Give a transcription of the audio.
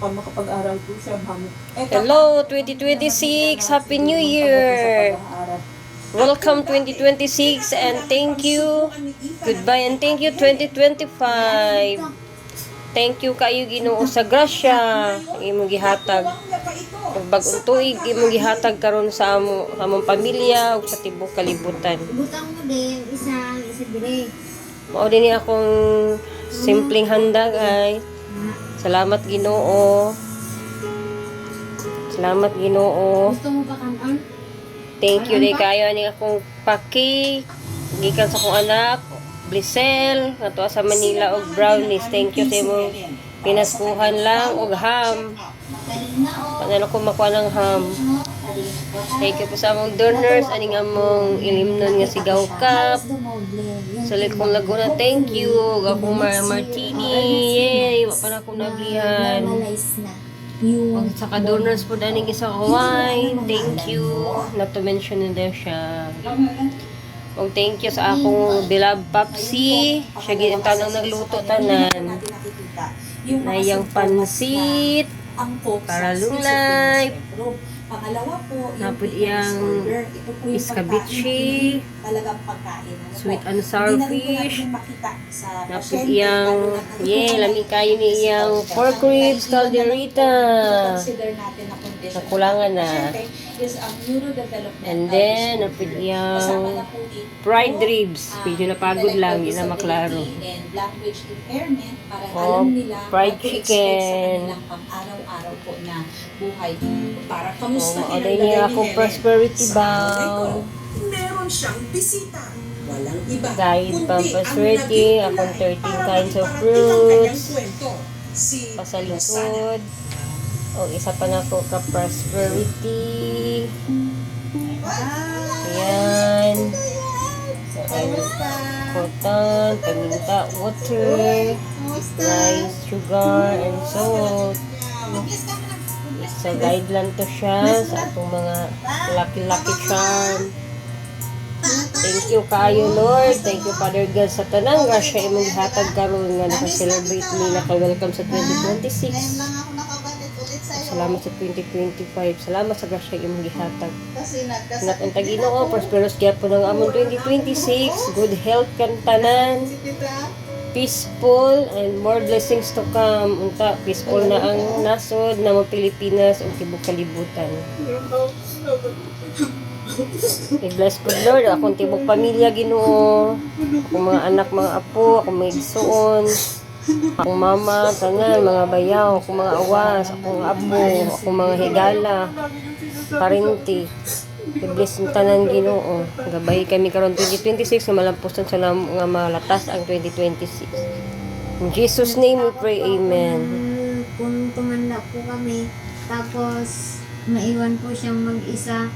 makapag-aral po siya, ma'am. Hello, 2026! Happy New Year! Welcome 2026 and thank you. Goodbye and thank you 2025. Thank you kayo Ginoo sa grasya imong gihatag. Bag-ong tuig imong gihatag karon sa among pamilya ug sa tibuok kalibutan. Butang mo din isa dire. Mao din akong simpleng handa guys. Salamat Ginoo. Salamat Ginoo. Gusto mo pa kanon? Thank you day kayo ani akong paki gikan sa akong anak Blisel ato sa Manila og brownies. Thank you sa imong pinaskuhan lang og ham. Panalo ko makuha ng ham. Thank you po sa among donors aning among ilimnon nga sigaw cup. Sulit kong Laguna, thank you. Akong martini. Yay! Mapan akong nablihan. Sa ka-donors po daning isa wine. Thank you. Not to mention na din siya. Og thank you sa akong beloved Papsi. Siya gintanang nagluto tanan. Nayang pansit. Para lunay. Pangalawa po, napod iyang iskabichi, sweet and sour fish, napod iyang lami kayo ni iyang pork ribs, calderita, nakulangan na, and then napod iyang fried ribs, medyo napagod lang, hindi na maklaro, fried chicken, para maoday niya akong prosperity bowl. Meron siyang bisita. Walang iba. Guide pang prosperity, akong 13 kinds of fruits. Pasalingkod. O isa pa na ko ka prosperity. Ayan. Cotton, paminta, water, rice, sugar, and salt. Sa guide lang to siya sa atong mga lucky charm. Thank you kayo Lord. Thank you Father God sa tanang grasya imong gihatag karon nga naka-celebrate mi naka-welcome sa 2026. Salamat sa 2025. Salamat sa grasya imong gihatag. Nat ang Ginoo prosperous gyapon ang among 2026. Good health kan tanan. Peaceful and more blessings to come. Unta, peaceful na ang nasod na mga Pilipinas ug tibuok kalibutan. I-bless po Lord akong tibuok pamilya Ginoo. Akong mga anak, mga apo, akong mga igsuon, akong mama, tanan, mga bayaw, akong mga awas, akong abo, akong mga higala, parinti. I-bless ng tanan Ginoo. Gabay kami karon 2026 nga malampusan sa nga malatas ang 2026. In Jesus name we pray, amen. Kung tumanda po kami, tapos maiwan po siyang mag-isa,